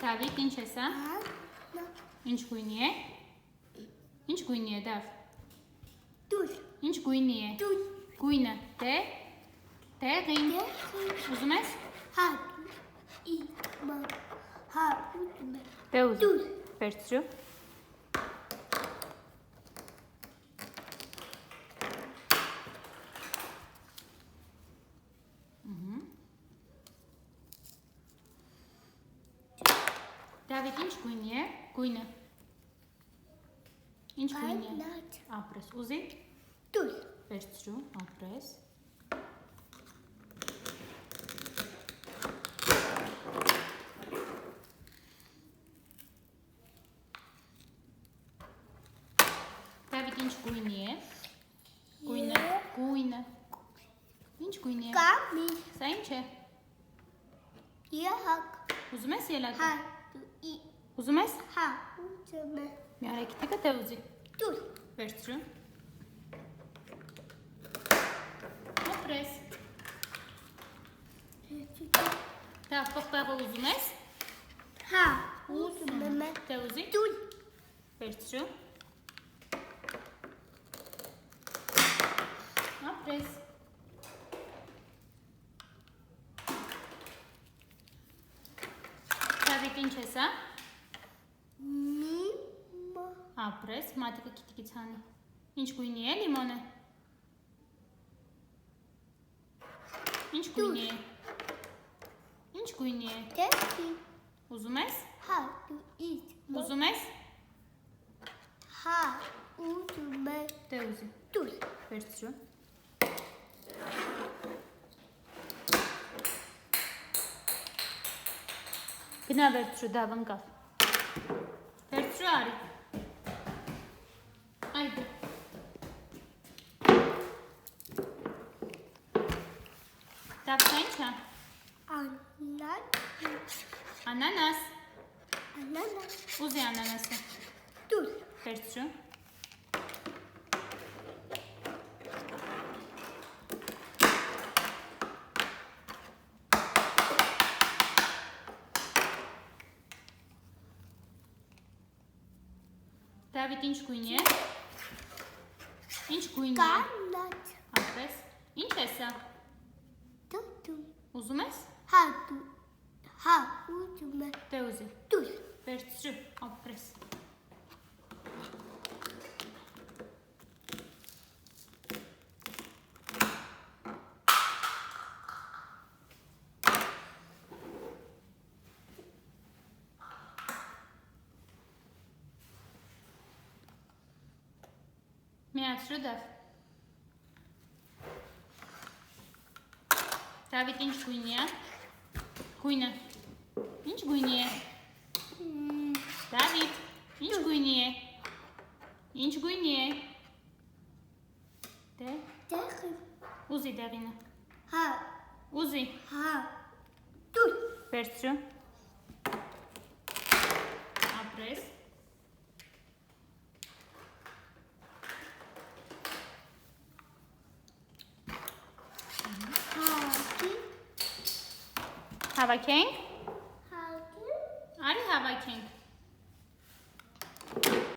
Դավիթ, ինչ է սա։ Ինչ գույնի է։ Ինչ գույնի է Դավ։ Դուր։ Ինչ գույնի է։ Դուր։ Գույնը տեղին։ Ուզում ես։ Հա ուզում եմ։ Դե ուզում։ Վերցրու։ Դավիթ, ինչ գույնի է։ Գույնը։ Ինչ գույնի է։ Ապրես, ուզի։ Դուր։ Վերցրու, ապրես։ Դավիթ, ինչ գույնի է։ Գույնը։ Ինչ գույնի է։ Կամի։ Սա ինչ է։ Եղակ։ Ուզում ես ելակը։ Հա Ուզում ես։ հա ուզում եմ։ Մի արագ դե ուզի։ Դուր։ Վերցրու։ Ապրես։ Դա պղպեղը ուզում ես։ Հա ուզում եմ։ Դե ուզի։ Դուր։ Վերցրու։ Ապրես։ Դավիթ, ինչ է սա։ Ապրես, մատիկը քիթիկից հանի։ Ինչ գույնի է լիմոնը։ Ինչ գույնի է։ Ինչ գույնի է։ Տեսի։ Ուզում ես։ Հա դու իջ։ Ուզում ես։ Հա ուզում եմ։ Դե ուզի։ Դուր։ Վերցրու։ Գնա վերցրու, Դավ ընկավ։ Վերցրու արի։ Այդը։ Դավ սա ինչ է։ Անանաս։ Ուզի անանասը։ Դուր։ Վերցրու։ Դավիթ, ինչ գույնի է։ Ինչ գույնի է։ Կանաչ։ Ապրես։ Ինչ է սա։ Դու։ Ուզում ես։ Հա դու։ Հա ուզում եմ։ Դե ուզի։ Դուր։ Վերցրու, ապրես։ Միացրու Դավ։ Դավիթ, ինչ գույնի է։ Գույնը։ Ինչ գույնի է։ Դավիթ, ինչ գույնի է։ Ինչ գույնի է։ Դե, Տեղի։ ուզի դեղինը։ Հա Ուզի։ հա դուր։ Վերցրու։ Ապրես։ Հա դի։ Հավաքենք։